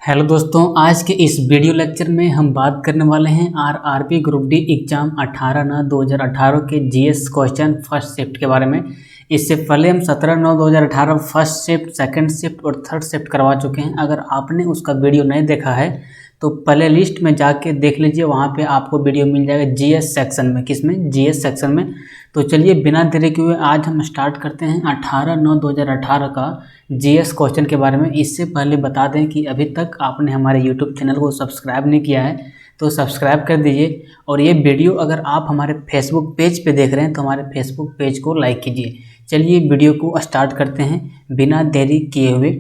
Hello दोस्तों, आज के इस वीडियो लेक्चर में हम बात करने वाले हैं आरआरबी ग्रुप डी एग्जाम 18/9/2018 के जीएस क्वेश्चन फर्स्ट शिफ्ट के बारे में। इससे पहले हम 17/9/2018 फर्स्ट शिफ्ट, सेकंड शिफ्ट और थर्ड शिफ्ट करवा चुके हैं। अगर आपने उसका वीडियो नहीं देखा है तो प्ले लिस्ट में जाके देख लीजिए, वहाँ पे आपको वीडियो मिल जाएगा जीएस सेक्शन में। किसमें? जीएस सेक्शन में। तो चलिए बिना देरी के हुए आज हम स्टार्ट करते हैं 18/9/2018 का जीएस क्वेश्चन के बारे में। इससे पहले बता दें कि अभी तक आपने हमारे यूट्यूब चैनल को सब्सक्राइब नहीं किया है तो सब्सक्राइब कर दीजिए, और ये वीडियो अगर आप हमारे फेसबुक पेज पे देख रहे हैं तो हमारे फेसबुक पेज को लाइक कीजिए। चलिए वीडियो को स्टार्ट करते हैं बिना देरी किए हुए।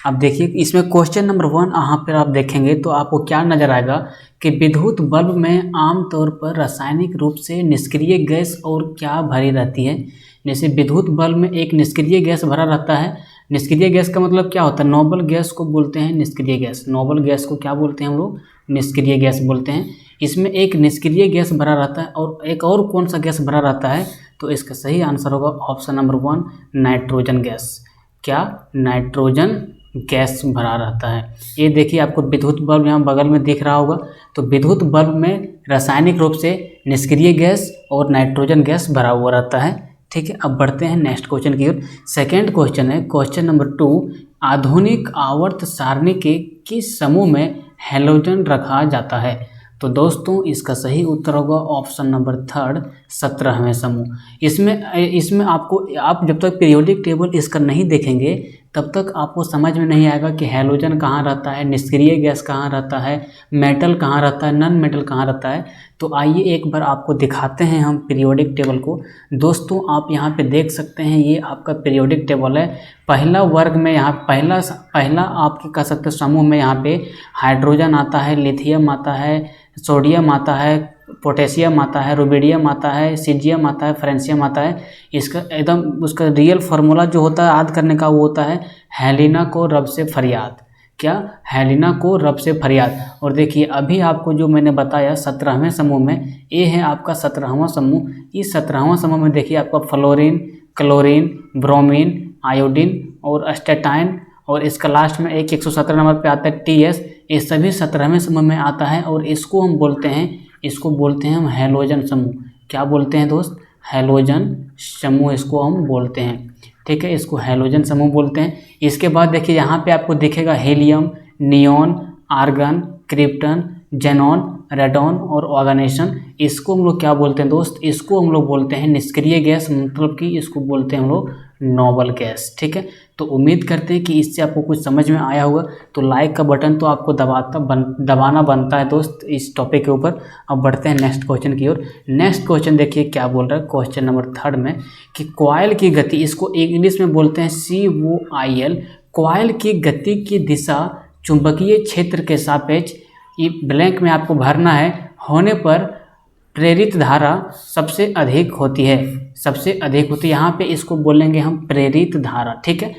अब देखिए इसमें क्वेश्चन नंबर 1 यहाँ पर आप देखेंगे तो आपको क्या नज़र आएगा कि विद्युत बल्ब में आमतौर पर रासायनिक रूप से निष्क्रिय गैस और क्या भरी रहती है। जैसे विद्युत बल्ब में एक निष्क्रिय गैस भरा रहता है। निष्क्रिय गैस का मतलब क्या होता है? नोबल गैस को बोलते हैं निष्क्रिय गैस। नोबल गैस को क्या बोलते हैं हम लोग? निष्क्रिय गैस बोलते हैं। इसमें एक निष्क्रिय गैस भरा रहता है और एक और कौन सा गैस भरा रहता है? तो इसका सही आंसर होगा ऑप्शन नंबर 1, नाइट्रोजन गैस। क्या? नाइट्रोजन गैस भरा रहता है। ये देखिए आपको विद्युत बल्ब यहाँ बगल में दिख रहा होगा। तो विद्युत बल्ब में रासायनिक रूप से निष्क्रिय गैस और नाइट्रोजन गैस भरा हुआ रहता है। ठीक है, अब बढ़ते हैं नेक्स्ट क्वेश्चन की ओर। सेकेंड क्वेश्चन है क्वेश्चन नंबर 2, आधुनिक आवर्त सारणी के किस समूह में हैलोजन रखा जाता है? तो दोस्तों इसका सही उत्तर होगा ऑप्शन नंबर 3, 17वें समूह। इसमें आपको, आप जब तक पीरियोडिक टेबल इसका नहीं देखेंगे तब तक आपको समझ में नहीं आएगा कि हैलोजन कहाँ रहता है, निष्क्रिय गैस कहाँ रहता है, मेटल कहाँ रहता है, नॉन मेटल कहाँ रहता है। तो आइए एक बार आपको दिखाते हैं हम पीरियोडिक टेबल को। दोस्तों आप यहाँ पे देख सकते हैं, ये आपका पीरियोडिक टेबल है। पहला वर्ग में यहाँ पहला आपके कह सकते समूह में यहाँ पे हाइड्रोजन आता है, लिथियम आता है, सोडियम आता है, पोटेशियम आता है, रुबिडियम आता है, सीजियम आता है, फ्रेंशियम आता है। इसका एकदम उसका रियल फार्मूला जो होता है याद करने का वो होता है हेलिना को रब से फरियाद। क्या? हेलिना को रब से फरियाद। और देखिए अभी आपको जो मैंने बताया 17वें समूह में, ये है आपका 17वां समूह। इस 17वां समूह में देखिए आपका फ्लोरीन, क्लोरीन, ब्रोमीन, आयोडीन और स्टेटाइन, और इसका लास्ट में एक 117 नंबर पे आता है टीएस। ये सभी 17वें समूह में आता है और इसको बोलते हैं हम हैलोजन समूह। क्या बोलते हैं दोस्त? हैलोजन समूह इसको हम बोलते हैं। ठीक है, इसको हैलोजन समूह बोलते हैं। इसके बाद देखिए यहाँ पे आपको दिखेगा helium, neon, argon, krypton, xenon, radon और ऑर्गेनेशन। इसको हम लोग क्या बोलते हैं दोस्त? इसको हम लोग बोलते हैं निष्क्रिय गैस, मतलब कि इसको बोलते हैं हम लोग नोबल गैस। ठीक है, तो उम्मीद करते हैं कि इससे आपको कुछ समझ में आया होगा। तो लाइक का बटन तो आपको दबाना बनता है दोस्त इस टॉपिक के ऊपर। अब बढ़ते हैं नेक्स्ट क्वेश्चन की ओर। नेक्स्ट क्वेश्चन देखिए क्या बोल रहा है क्वेश्चन नंबर 3 में कि कॉइल की गति, इसको इंग्लिश में बोलते हैं COIL। कॉइल की गति की दिशा चुंबकीय क्षेत्र के सापेक्ष, ये ब्लैंक में आपको भरना है, होने पर प्रेरित धारा सबसे अधिक होती है। यहाँ पे इसको बोलेंगे हम प्रेरित धारा। ठीक है,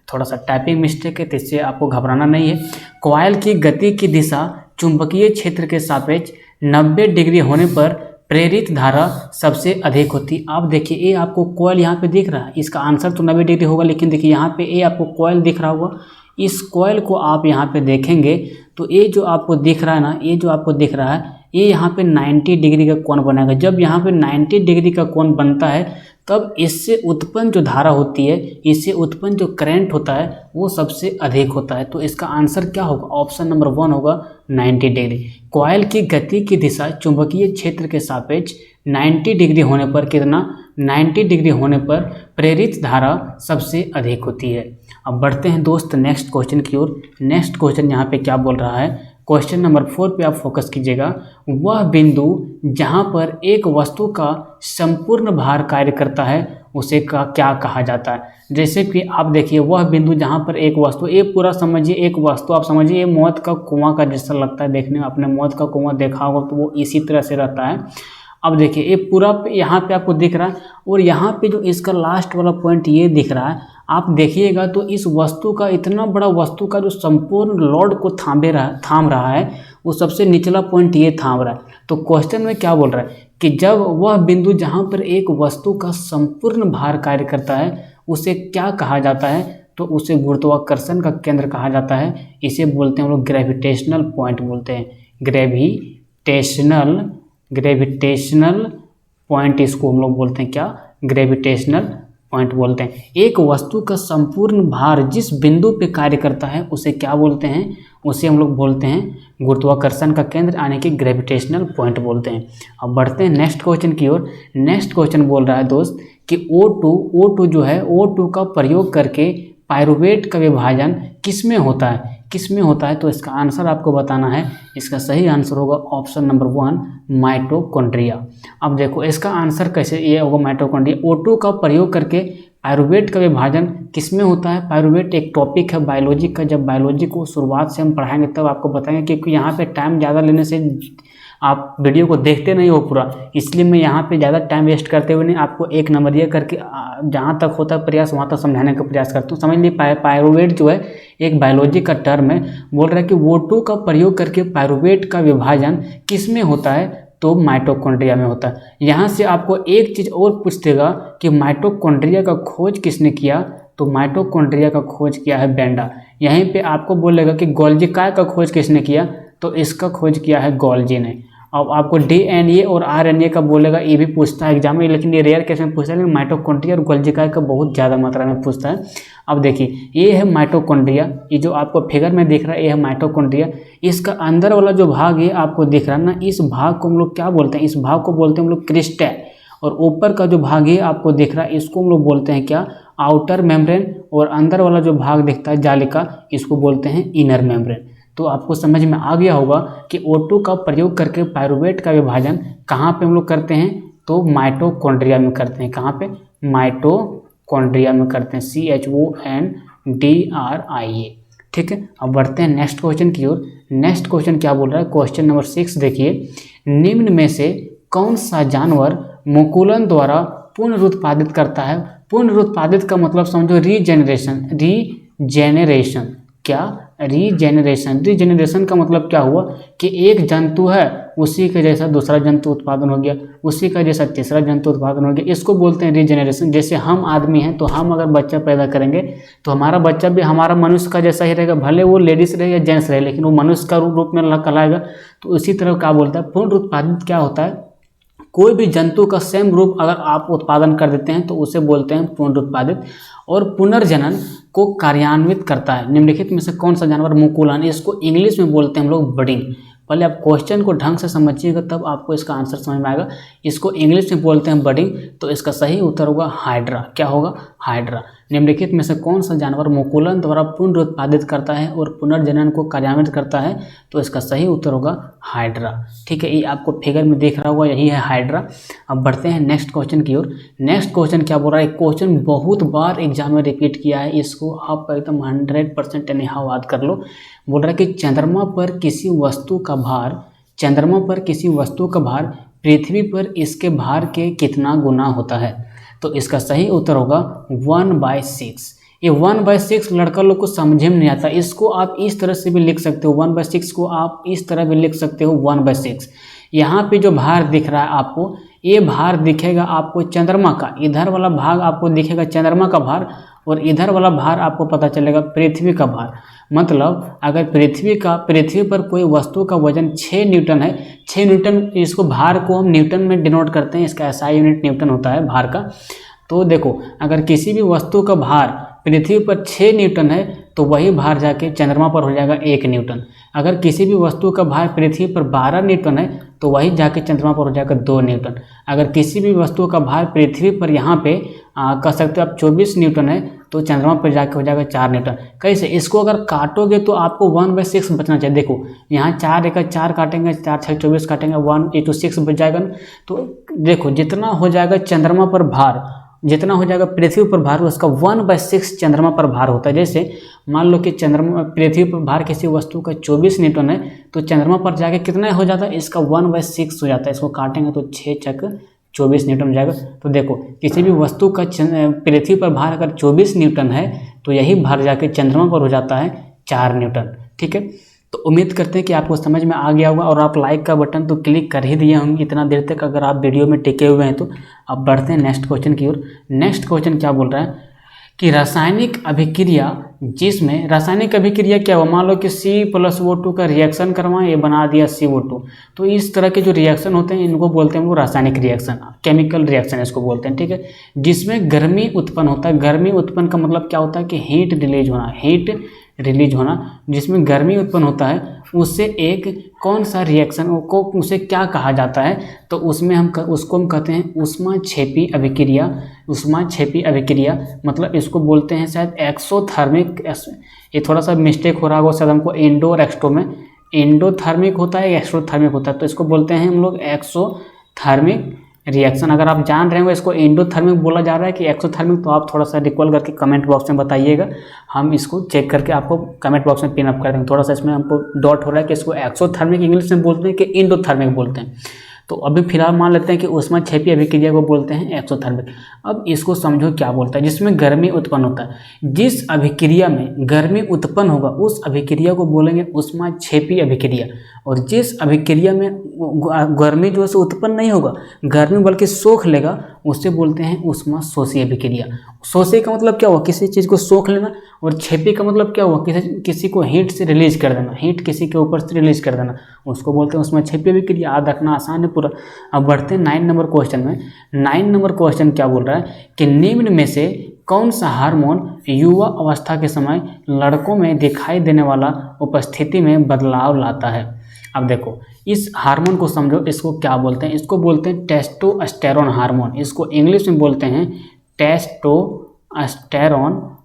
थोड़ा सा टाइपिंग मिस्टेक है तो इससे आपको घबराना नहीं है। कॉइल की गति की दिशा चुंबकीय क्षेत्र के सापेक्ष 90 डिग्री होने पर प्रेरित धारा सबसे अधिक होती। आप देखिए ये आपको कॉइल यहाँ पे दिख रहा है, इसका आंसर तो 90 डिग्री होगा, लेकिन देखिए यहाँ पे ये आपको कॉइल दिख रहा होगा। इस कॉइल को आप यहाँ पे देखेंगे तो ये जो आपको दिख रहा है ना, ये यहाँ पे 90 डिग्री का कोण बनेगा। जब यहाँ पे 90 डिग्री का कोण बनता है तब इससे उत्पन्न जो धारा होती है, इससे उत्पन्न जो करंट होता है वो सबसे अधिक होता है। तो इसका आंसर क्या होगा? ऑप्शन नंबर 1 होगा 90 डिग्री। कॉइल की गति की दिशा चुंबकीय क्षेत्र के सापेक्ष 90 डिग्री होने पर कितना? 90 डिग्री होने पर प्रेरित धारा सबसे अधिक होती है। अब बढ़ते हैं दोस्त नेक्स्ट क्वेश्चन की ओर। नेक्स्ट क्वेश्चन यहाँ पे क्या बोल रहा है? क्वेश्चन नंबर 4 पे आप फोकस कीजिएगा। वह बिंदु जहाँ पर एक वस्तु का संपूर्ण भार कार्य करता है उसे क्या कहा जाता है? जैसे कि आप देखिए वह बिंदु जहाँ पर एक वस्तु, ये पूरा समझिए एक वस्तु, आप समझिए ये मौत का कुआं का जैसा लगता है देखने में। आपने मौत का कुआं देखा होगा तो वो इसी तरह से रहता है। अब देखिए ये पूरा यहाँ पे आपको दिख रहा है, और यहाँ पे जो इसका लास्ट वाला पॉइंट ये दिख रहा है, आप देखिएगा तो इस वस्तु का, इतना बड़ा वस्तु का जो संपूर्ण लोड को थाम रहा है वो सबसे निचला पॉइंट ये थाम रहा है। तो क्वेश्चन में क्या बोल रहा है कि जब वह बिंदु जहाँ पर एक वस्तु का संपूर्ण भार कार्य करता है उसे क्या कहा जाता है? तो उसे गुरुत्वाकर्षण का केंद्र कहा जाता है। इसे बोलते हैं हम लोग ग्रेविटेशनल पॉइंट बोलते हैं, ग्रेविटेशनल पॉइंट इसको हम लोग बोलते हैं क्या, ग्रेविटेशनल पॉइंट बोलते हैं। एक वस्तु का संपूर्ण भार जिस बिंदु पे कार्य करता है उसे क्या बोलते हैं, उसे हम लोग बोलते हैं गुरुत्वाकर्षण का केंद्र यानी कि ग्रेविटेशनल पॉइंट बोलते हैं। अब बढ़ते हैं नेक्स्ट क्वेश्चन की ओर। नेक्स्ट क्वेश्चन बोल रहा है दोस्त कि O2 जो है O2 का प्रयोग करके पाइरुवेट का विभाजन किस में होता है, तो इसका आंसर आपको बताना है। इसका सही आंसर होगा ऑप्शन नंबर 1 माइटोकॉन्ड्रिया। अब देखो इसका आंसर कैसे ये होगा माइटोकॉन्ड्रिया। O2 का प्रयोग करके पाइरुवेट का विभाजन किस में होता है। पाइरुवेट एक टॉपिक है बायोलॉजी का, जब बायोलॉजी को शुरुआत से हम पढ़ाएंगे तब आपको बताएंगे, क्योंकि यहाँ पे टाइम ज़्यादा लेने से आप वीडियो को देखते नहीं हो पूरा, इसलिए मैं यहाँ पे ज़्यादा टाइम वेस्ट करते हुए नहीं आपको एक नंबरिया करके जहाँ तक होता है प्रयास वहाँ तक समझाने का प्रयास करता हूँ। समझ लीजिए पाइरुवेट जो है एक बायोलॉजी का टर्म है, बोल रहा है कि O2 का प्रयोग करके पाइरुवेट का विभाजन किस में होता है, तो माइटोकॉन्ड्रिया में होता है। यहाँ से आपको एक चीज़ और पूछ देगा कि माइटोकॉन्ड्रिया का खोज किसने किया, तो माइटोकॉन्ड्रिया का खोज किया है बेंडा। यहीं पे आपको बोलेगा कि गोल्जी काय का खोज किसने किया, तो इसका खोज किया है गोल्जी ने। अब आपको DNA और RNA का बोलेगा, ये भी पूछता है एग्जाम में, लेकिन ये रेयर केस में पूछता है, लेकिन माइटोकॉन्ड्रिया और गोल्जी काय का बहुत ज़्यादा मात्रा में पूछता है। अब देखिए ये है माइटोकॉन्ड्रिया, ये जो आपको फिगर में दिख रहा है ये है माइटोकॉन्ड्रिया। इसका अंदर वाला जो भाग ये आपको दिख रहा है ना, इस भाग को हम लोग क्या बोलते हैं, इस भाग को बोलते हैं हम लोग क्रिस्टल। और ऊपर का जो भाग ये आपको दिख रहा है इसको हम लोग बोलते हैं क्या, आउटर मेम्ब्रेन। और अंदर वाला जो भाग दिखता है जालिका, इसको बोलते हैं इनर मेम्ब्रेन। तो आपको समझ में आ गया होगा कि O2 का प्रयोग करके पाइरुवेट का विभाजन कहाँ पे हम लोग करते हैं, तो माइटोकॉन्ड्रिया में करते हैं। कहाँ पे, माइटोकॉन्ड्रिया में करते हैं, CHONDRIA। ठीक है, अब बढ़ते हैं नेक्स्ट क्वेश्चन की ओर। नेक्स्ट क्वेश्चन क्या बोल रहा है, क्वेश्चन नंबर 6 देखिए। निम्न में से कौन सा जानवर मुकुलन द्वारा पुनरुत्पादित करता है। पुनरुत्पादित का मतलब समझो रीजेनरेशन। क्या, रीजेनरेशन का मतलब क्या हुआ कि एक जंतु है उसी के जैसा दूसरा जंतु उत्पादन हो गया, उसी का जैसा तीसरा जंतु उत्पादन हो गया, इसको बोलते हैं रीजेनरेशन। जैसे हम आदमी हैं तो हम अगर बच्चा पैदा करेंगे तो हमारा बच्चा भी हमारा मनुष्य का जैसा ही रहेगा, भले वो लेडीज रहे या जेंट्स रहे, लेकिन वो मनुष्य का रूप में कहलाएगा। तो उसी तरह क्या बोलता है, पुनरुत्पादित क्या होता है, कोई भी जंतु का सेम रूप अगर आप उत्पादन कर देते हैं तो उसे बोलते हैं पुनरुत्पादित। और पुनर्जनन को कार्यान्वित करता है। निम्नलिखित में से कौन सा जानवर मुकुलन, इसको इंग्लिश में बोलते हैं हम लोग ब्रीडिंग। पहले आप क्वेश्चन को ढंग से समझिएगा तब आपको इसका आंसर समझ में आएगा। इसको इंग्लिश में बोलते हैं बडिंग, तो इसका सही उत्तर होगा हाइड्रा। क्या होगा, हाइड्रा। निम्नलिखित में से कौन सा जानवर मुकुलन द्वारा पुनरुत्पादित करता है और पुनर्जनन को कार्यान्वित करता है, तो इसका सही उत्तर होगा हाइड्रा। ठीक है, ये आपको फिगर में देख रहा होगा, यही है हाइड्रा। अब बढ़ते हैं नेक्स्ट क्वेश्चन की ओर। नेक्स्ट क्वेश्चन क्या बोल रहा है, क्वेश्चन बहुत बार एग्जाम में रिपीट किया है, इसको आप एकदम 100% एनीहाउ याद कर लो। बोल रहा है कि चंद्रमा पर किसी वस्तु का भार पृथ्वी पर इसके भार के कितना गुना होता है, तो इसका सही उत्तर होगा 1/6। ये 1/6 लड़का लोग को समझे में नहीं आता, इसको आप इस तरह से भी लिख सकते हो, 1/6 को आप इस तरह भी लिख सकते हो 1/6। यहाँ पे जो भार दिख रहा है आपको, ये भार दिखेगा आपको चंद्रमा का, इधर वाला भाग आपको दिखेगा चंद्रमा का भार, और इधर वाला भार आपको पता चलेगा पृथ्वी का भार। मतलब अगर पृथ्वी पर कोई वस्तु का वजन 6 न्यूटन है, 6 न्यूटन, इसको भार को हम न्यूटन में डिनोट करते हैं, इसका SI यूनिट न्यूटन होता है भार का। तो देखो अगर किसी भी वस्तु का भार पृथ्वी पर 6 न्यूटन है तो वही भार जाके चंद्रमा पर हो जाएगा 1 न्यूटन। अगर किसी भी वस्तु का भार पृथ्वी पर 12 न्यूटन है तो वही जाके चंद्रमा पर हो जाएगा 2 न्यूटन। अगर किसी भी वस्तु का भार पृथ्वी पर यहाँ पे कह सकते हो आप 24 न्यूटन है तो चंद्रमा पर जाके हो जाएगा 4 न्यूटन। कैसे, इसको अगर काटोगे तो आपको 1/6 बचना चाहिए। देखो यहाँ 4 एक 4 काटेंगे, 4 6 24 काटेंगे, 1/6 बच जाएगा ना। तो देखो जितना हो जाएगा चंद्रमा पर भार, जितना हो जाएगा पृथ्वी पर भार, उसका 1/6 चंद्रमा पर भार होता है। जैसे मान लो कि चंद्रमा पृथ्वी पर भार किसी वस्तु का 24 न्यूटन है तो चंद्रमा पर जाके कितना हो जाता है, इसका 1/6 हो जाता है। इसको काटेंगे तो 6 चक 24 न्यूटन हो जाएगा। तो देखो किसी भी वस्तु का पृथ्वी पर भार अगर 24 न्यूटन है तो यही भार जाके चंद्रमा पर हो जाता है 4 न्यूटन। ठीक है, तो उम्मीद करते हैं कि आपको समझ में आ गया होगा और आप लाइक का बटन तो क्लिक कर ही दिए होंगे इतना देर तक अगर आप वीडियो में टिके हुए हैं तो। अब बढ़ते हैं नेक्स्ट क्वेश्चन की ओर। नेक्स्ट क्वेश्चन क्या बोल रहा है कि रासायनिक अभिक्रिया जिसमें रासायनिक अभिक्रिया क्या हुआ, मान लो कि C+O2 का रिएक्शन करवाएं, ये बना दिया CO2। तो इस तरह के जो रिएक्शन होते हैं इनको बोलते हैं वो रासायनिक रिएक्शन, केमिकल रिएक्शन इसको बोलते हैं, ठीक है। जिसमें गर्मी उत्पन्न होता है, गर्मी उत्पन्न का मतलब क्या होता है कि हीट रिलीज होना, हीट रिलीज होना, जिसमें गर्मी उत्पन्न होता है उससे एक कौन सा रिएक्शन को उसे क्या कहा जाता है, तो उसमें उसको हम कहते हैं ऊष्माक्षेपी अभिक्रिया। ऊष्माक्षेपी अभिक्रिया मतलब इसको बोलते हैं शायद एक्सोथर्मिक, ये थोड़ा सा मिस्टेक हो रहा होगा शायद हमको, इंडो और एक्सटो में इंडोथर्मिक होता है, एक्सोथर्मिक होता है, तो इसको बोलते हैं हम लोग एक्सोथर्मिक रिएक्शन। अगर आप जान रहे हो इसको इंडोथर्मिक बोला जा रहा है कि एक्सोथर्मिक, तो आप थोड़ा सा रिकॉल करके कमेंट बॉक्स में बताइएगा, हम इसको चेक करके आपको कमेंट बॉक्स में पिन अप कर देंगे। थोड़ा सा इसमें हमको डॉट हो रहा है कि इसको एक्सोथर्मिक इंग्लिश में बोलते हैं कि इंडोथर्मिक बोलते हैं। तो अभी फिलहाल मान लेते हैं कि ऊष्माक्षेपी अभिक्रिया को बोलते हैं एक्सोथर्मिक। अब इसको समझो क्या बोलता है, जिसमें गर्मी उत्पन्न होता है। जिस अभिक्रिया में गर्मी उत्पन्न होगा उस अभिक्रिया को बोलेंगे ऊष्माक्षेपी अभिक्रिया, और जिस अभिक्रिया में गर्मी जो है उत्पन्न नहीं होगा, गर्मी बल्कि सोख लेगा, उससे बोलते हैं ऊष्माशोषी अभिक्रिया। शोषी का मतलब क्या हुआ, किसी चीज़ को सोख लेना, और छेपी का मतलब क्या हुआ, किसी को हीट से रिलीज कर देना, हीट किसी के ऊपर से रिलीज कर देना, उसको बोलते हैं ऊष्माक्षेपी अभिक्रिया। याद रखना आसान है पूरा। अब बढ़ते हैं 9 नंबर क्वेश्चन में। 9 नंबर क्वेश्चन क्या बोल रहा है कि निम्न में से कौन सा हार्मोन युवा अवस्था के समय लड़कों में दिखाई देने वाला उपस्थिति में बदलाव लाता है। अब देखो इस हार्मोन को समझो, इसको क्या बोलते हैं, इसको बोलते हैं टेस्टोस्टेरोन हार्मोन, इसको इंग्लिश में बोलते हैं टेस्टोस्टेरोन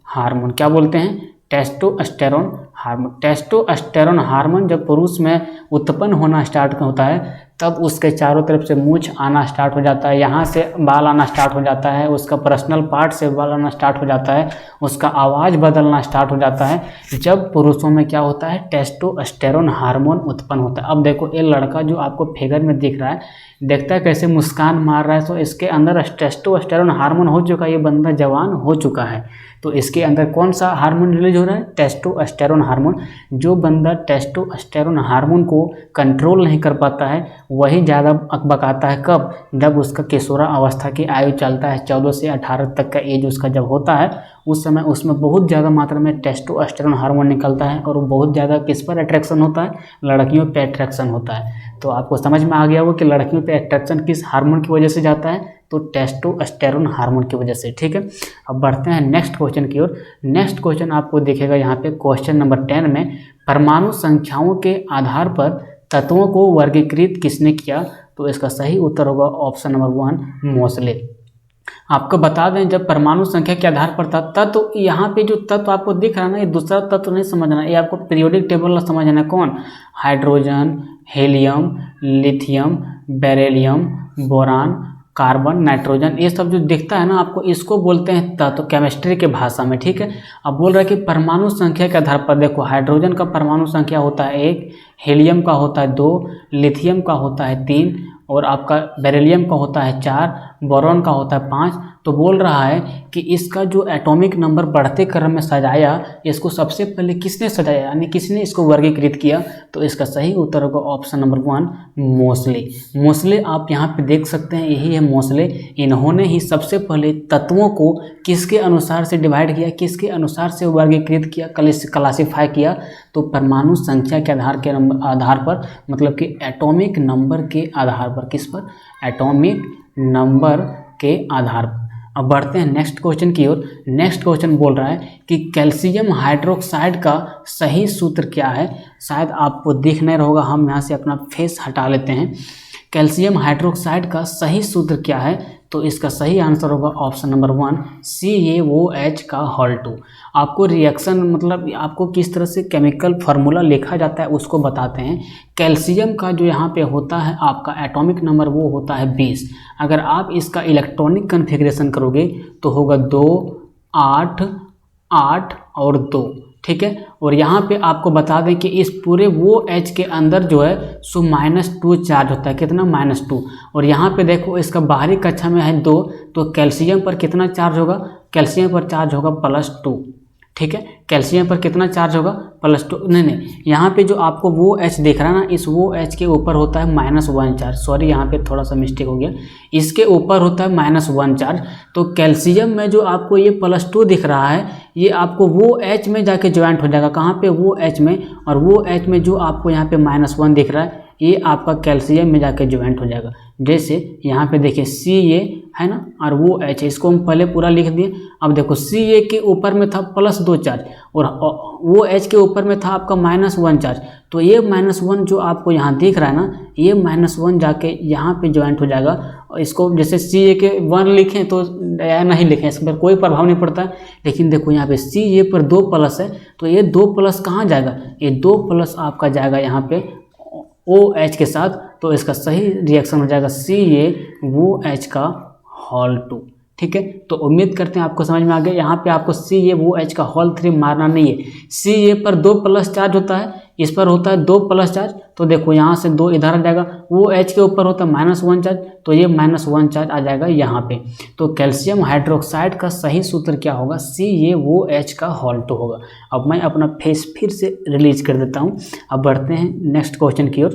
हार्मोन। क्या बोलते हैं, टेस्टोस्टेरोन हार्मोन। टेस्टोस्टेरोन हार्मोन जब पुरुष में उत्पन्न होना स्टार्ट होता है तब उसके चारों तरफ से मूंछ आना स्टार्ट हो जाता है, यहाँ से बाल आना स्टार्ट हो जाता है, उसका पर्सनल पार्ट से बाल आना स्टार्ट हो जाता है, उसका आवाज़ बदलना स्टार्ट हो जाता है जब पुरुषों में क्या होता है, टेस्टोस्टेरोन हार्मोन उत्पन्न होता है। अब देखो ये लड़का जो आपको फिगर में दिख रहा है, देखता है कैसे मुस्कान मार रहा है, तो इसके अंदर टेस्टोस्टेरोन हार्मोन हो चुका है, ये बंदा जवान हो चुका है। तो इसके अंदर कौन सा हार्मोन रिलीज हो रहा है, टेस्टोस्टेरोन हार्मोन। जो बंदा टेस्टोस्टेरोन हार्मोन को कंट्रोल नहीं कर पाता है वही ज़्यादा अकबकाता है, कब, जब उसका किशोरा अवस्था की आयु चलता है, 14 से 18 तक का एज उसका जब होता है, उस समय उसमें बहुत ज़्यादा मात्रा में टेस्टोस्टेरोन हार्मोन निकलता है, और वो बहुत ज़्यादा किस पर अट्रैक्शन होता है, लड़कियों पे अट्रैक्शन होता है। तो आपको समझ में आ गया हो कि लड़कियों पे अट्रैक्शन किस हार्मोन की वजह से जाता है, तो टेस्टोस्टेरोन हार्मोन की वजह से, ठीक है। अब बढ़ते हैं नेक्स्ट क्वेश्चन की ओर। नेक्स्ट क्वेश्चन आपको दिखेगा यहाँ पे क्वेश्चन नंबर 10 में, परमाणु संख्याओं के आधार पर तत्वों को वर्गीकृत किसने किया, तो इसका सही उत्तर होगा ऑप्शन नंबर 1 मोसले। आपको बता दें जब परमाणु संख्या के आधार पर था तत्व, यहाँ पे जो तत्व आपको दिख रहा है ना, ये दूसरा तत्व नहीं समझना, ये आपको पीरियोडिक टेबल समझना है। कौन, hydrogen, helium, lithium, beryllium, boron, carbon, nitrogen, ये सब जो दिखता है ना आपको, इसको बोलते हैं तत्व केमिस्ट्री के भाषा में, ठीक है। अब बोल रहा है कि परमाणु संख्या के आधार पर देखो, हाइड्रोजन का परमाणु संख्या होता है 1, हीलियम का होता है 2, लिथियम का होता है 3, और आपका बेरिलियम का होता है 4, बोरॉन का होता है 5। तो बोल रहा है कि इसका जो एटॉमिक नंबर बढ़ते क्रम में सजाया, इसको सबसे पहले किसने सजाया, यानी किसने इसको वर्गीकृत किया, तो इसका सही उत्तर होगा ऑप्शन नंबर 1 मोसले। मोसले आप यहाँ पे देख सकते हैं, यही है मोसले। इन्होंने ही सबसे पहले तत्वों को किसके अनुसार से डिवाइड किया, किसके अनुसार से वर्गीकृत किया, क्लासीफाई किया, तो परमाणु संख्या के आधार पर, मतलब कि एटॉमिक नंबर के आधार पर, किस पर, एटॉमिक नंबर के आधार पर। अब बढ़ते हैं नेक्स्ट क्वेश्चन की ओर। नेक्स्ट क्वेश्चन बोल रहा है कि कैल्शियम हाइड्रोक्साइड का सही सूत्र क्या है। शायद आपको दिख नहीं रहा होगा, हम यहाँ से अपना फेस हटा लेते हैं। कैल्शियम हाइड्रोक्साइड का सही सूत्र क्या है, तो इसका सही आंसर होगा ऑप्शन नंबर 1 CaOH का होल 2। आपको रिएक्शन मतलब आपको किस तरह से केमिकल फार्मूला लिखा जाता है उसको बताते हैं। कैल्शियम का जो यहाँ पे होता है आपका एटॉमिक नंबर वो होता है 20। अगर आप इसका इलेक्ट्रॉनिक कन्फिग्रेशन करोगे तो होगा 2, 8, 8 और 2, ठीक है। और यहाँ पे आपको बता दें कि इस पूरे वो H के अंदर जो है सो -2 चार्ज होता है, कितना, -2। और यहाँ पे देखो इसका बाहरी कक्षा में है 2, तो कैल्शियम पर कितना चार्ज होगा, कैल्शियम पर चार्ज होगा +2, ठीक है। कैल्शियम पर कितना चार्ज होगा, +2, नहीं, यहाँ पे जो आपको वो H दिख रहा है ना, इस वो H के ऊपर होता है -1 चार्ज, सॉरी यहाँ पे थोड़ा सा मिस्टेक हो गया, इसके ऊपर होता है -1 चार्ज। तो कैल्शियम में जो आपको ये +2 दिख रहा है, ये आपको वो H में जाके ज्वाइंट हो जाएगा, कहाँ पे, वो H में, और वो H में जो आपको यहाँ पे -1 दिख रहा है, ये आपका कैल्शियम में जाके ज्वाइंट हो जाएगा। जैसे यहाँ पे देखिए Ca है ना, और वो H, इसको हम पहले पूरा लिख दिए। अब देखो Ca के ऊपर में था +2 चार्ज और वो H के ऊपर में था आपका -1 चार्ज, तो ये -1 जो आपको यहाँ दिख रहा है ना, ये -1 जाके यहाँ पे ज्वाइंट हो जाएगा। और इसको जैसे Ca के 1 लिखें तो नहीं लिखें, इस पर कोई प्रभाव नहीं पड़ता है, लेकिन देखो यहाँ पे Ca पर 2+ है, तो ये 2+ कहाँ जाएगा, ये 2+ आपका जाएगा यहाँ पे OH के साथ, तो इसका सही रिएक्शन हो जाएगा CaOH का होल 2। ठीक है, तो उम्मीद करते हैं आपको समझ में आ गया। यहाँ पे आपको CaOH का होल 3 मारना नहीं है। Ca पर 2+ चार्ज होता है, इस पर होता है 2+ चार्ज, तो देखो यहाँ से 2 इधर आ जाएगा, वो H के ऊपर होता है -1 चार्ज, तो ये -1 चार्ज आ जाएगा यहाँ पे। तो कैल्शियम हाइड्रोक्साइड का सही सूत्र क्या होगा, CaOH का होल 2 होगा। अब मैं अपना फेस फिर से रिलीज कर देता हूँ। अब बढ़ते हैं नेक्स्ट क्वेश्चन की ओर।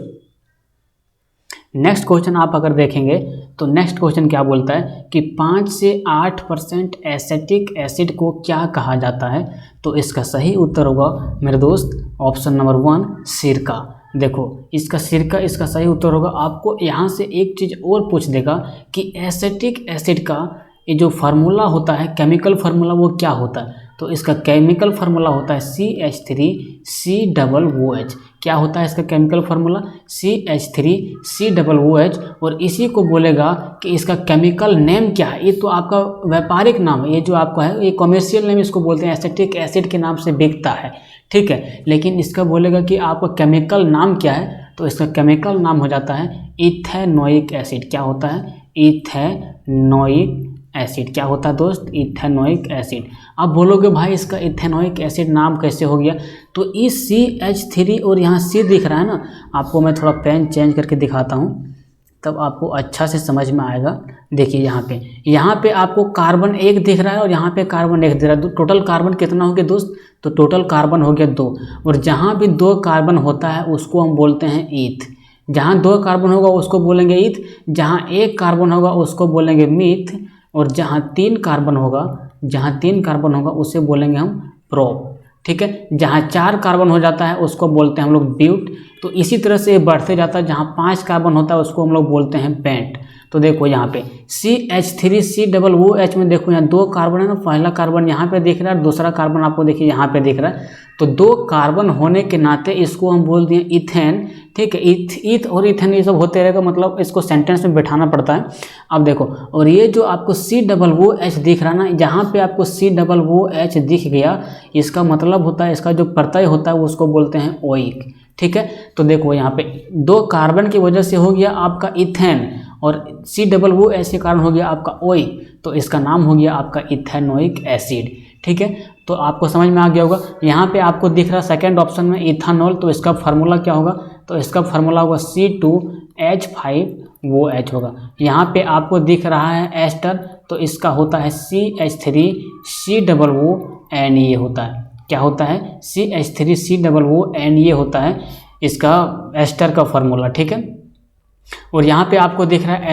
नेक्स्ट क्वेश्चन आप अगर देखेंगे तो नेक्स्ट क्वेश्चन क्या बोलता है कि 5 से 8% एसिटिक एसिड को क्या कहा जाता है। तो इसका सही उत्तर होगा मेरे दोस्त ऑप्शन नंबर 1 सिरका। देखो इसका सिरका इसका सही उत्तर होगा। आपको यहाँ से एक चीज़ और पूछ देगा कि एसिटिक एसिड का ये जो फार्मूला होता है, केमिकल फार्मूला, वो क्या होता है। तो इसका केमिकल फार्मूला होता है CH3COOH। क्या होता है इसका केमिकल फार्मूला, CH3COOH। और इसी को बोलेगा कि इसका केमिकल नेम क्या है। ये तो आपका व्यापारिक नाम है, ये जो आपका है ये कॉमर्शियल नेम इसको बोलते हैं, एसिटिक एसिड के नाम से बिकता है, ठीक है। लेकिन इसका बोलेगा कि आपका केमिकल नाम क्या है, तो इसका केमिकल नाम हो जाता है इथेनोइक एसिड। क्या होता है, इथेनोइक एसिड। क्या होता है दोस्त, इथेनोइक एसिड। अब बोलोगे भाई इसका इथेनोइक एसिड नाम कैसे हो गया, तो इस CH3 और यहाँ C दिख रहा है ना, आपको मैं थोड़ा पेन चेंज करके दिखाता हूँ तब आपको अच्छा से समझ में आएगा। देखिए यहाँ पे आपको कार्बन 1 दिख रहा है और यहाँ पे कार्बन 1 दिख रहा है। टोटल कार्बन कितना हो गया दोस्त, तो टोटल कार्बन हो गया 2। और जहाँ भी 2 कार्बन होता है उसको हम बोलते हैं ईथ। जहाँ 2 कार्बन होगा उसको बोलेंगे ईथ, जहाँ 1 कार्बन होगा उसको बोलेंगे मीथ, और जहाँ 3 कार्बन होगा उसे बोलेंगे हम प्रोप, ठीक है। जहाँ 4 कार्बन हो जाता है उसको बोलते हैं हम लोग ब्यूट। तो इसी तरह से बढ़ते जाता है, जहाँ 5 कार्बन होता है उसको हम लोग बोलते हैं पेंट। तो देखो यहाँ पे CH3COOH में देखो यहाँ 2 कार्बन है ना, पहला कार्बन यहाँ पे दिख रहा है, दूसरा कार्बन आपको देखिए यहाँ पे दिख रहा है। तो 2 कार्बन होने के नाते इसको हम बोल दिए इथेन, ठीक है। ईथ और इथेन ये सब होते रहेगा, मतलब इसको सेंटेंस में बैठाना पड़ता है। अब देखो, और ये जो आपको COOH दिख रहा है ना, जहाँ पे आपको COOH दिख गया, इसका मतलब होता है, इसका जो प्रत्यय होता है उसको बोलते हैं ओइक, ठीक है। तो देखो यहाँ पे 2 कार्बन की वजह से हो गया आपका इथेन और COOH के कारण हो गया आपका ओइक, तो इसका नाम हो गया आपका इथेनोइक एसिड, ठीक है। तो आपको समझ में आ गया होगा। यहाँ पे आपको दिख रहा है सेकेंड ऑप्शन में इथानॉल, तो इसका फार्मूला क्या होगा, तो इसका फार्मूला होगा C2H5OH होगा। यहाँ पे आपको दिख रहा है एस्टर, तो इसका होता है CH3COONE होता है। क्या होता है, CH3COONE होता है इसका एस्टर का फार्मूला, ठीक है। और यहाँ पे आपको दिख रहा है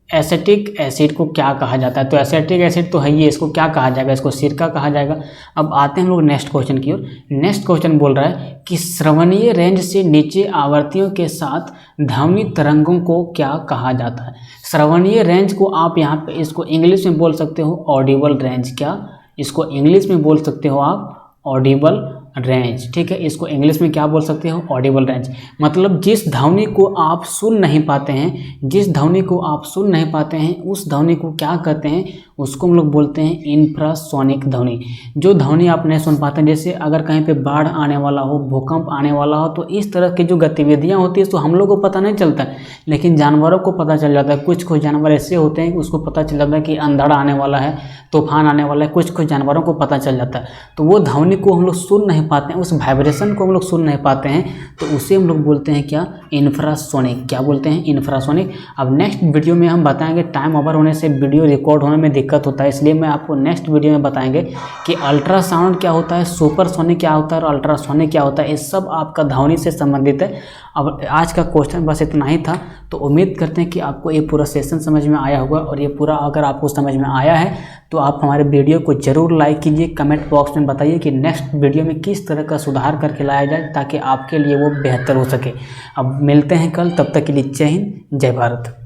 एसिटिक एसिड को क्या कहा जाता है, तो एसिटिक एसिड तो है ये, इसको क्या कहा जाएगा, इसको सिरका कहा जाएगा। अब आते हैं हम लोग नेक्स्ट क्वेश्चन की ओर। नेक्स्ट क्वेश्चन बोल रहा है कि श्रवणीय रेंज से नीचे आवृत्तियों के साथ ध्वनि तरंगों को क्या कहा जाता है। श्रवणीय रेंज को आप यहाँ पे इसको इंग्लिश में बोल सकते हो ऑडिबल रेंज। क्या, इसको इंग्लिश में बोल सकते हो आप ऑडिबल रेंज, ठीक है। इसको इंग्लिश में क्या बोल सकते हो, ऑडिबल रेंज। मतलब जिस ध्वनि को आप सुन नहीं पाते हैं, उस ध्वनि को क्या कहते हैं, उसको हम लोग बोलते हैं इंफ्रासोनिक ध्वनि। जो ध्वनि आप नहीं सुन पाते हैं, जैसे अगर कहीं पे बाढ़ आने वाला हो, भूकंप आने वाला हो, तो इस तरह की जो गतिविधियां होती है तो हम लोग को पता नहीं चलता है, लेकिन जानवरों को पता चल जाता है। कुछ जानवर ऐसे होते हैं उसको पता चल जाता है कि अंधड़ आने वाला है, तूफान आने वाला है, कुछ जानवरों को पता चल जाता है। तो वो ध्वनि को हम लोग सुन नहीं नहीं पाते हैं, उस वाइब्रेशन को हम लोग सुन नहीं पाते हैं, तो उसे हम लोग बोलते हैं क्या, इंफ्रासोनिक। क्या बोलते हैं, इंफ्रासोनिक। अब नेक्स्ट वीडियो में हम बताएंगे, टाइम ओवर होने से वीडियो रिकॉर्ड होने में दिक्कत होता है, इसलिए मैं आपको नेक्स्ट वीडियो में बताएंगे कि अल्ट्रासाउंड क्या होता है, सुपरसोनिक क्या होता है और अल्ट्रासोनिक क्या होता है। ये सब आपका ध्वनि से संबंधित है। अब आज का क्वेश्चन बस इतना ही था, तो उम्मीद करते हैं कि आपको ये पूरा सेशन समझ में आया होगा। और ये पूरा अगर आपको समझ में आया है तो आप हमारे वीडियो को ज़रूर लाइक कीजिए, कमेंट बॉक्स में बताइए कि नेक्स्ट वीडियो में किस तरह का सुधार करके लाया जाए ताकि आपके लिए वो बेहतर हो सके। अब मिलते हैं कल, तब तक के लिए जय हिंद, जय भारत।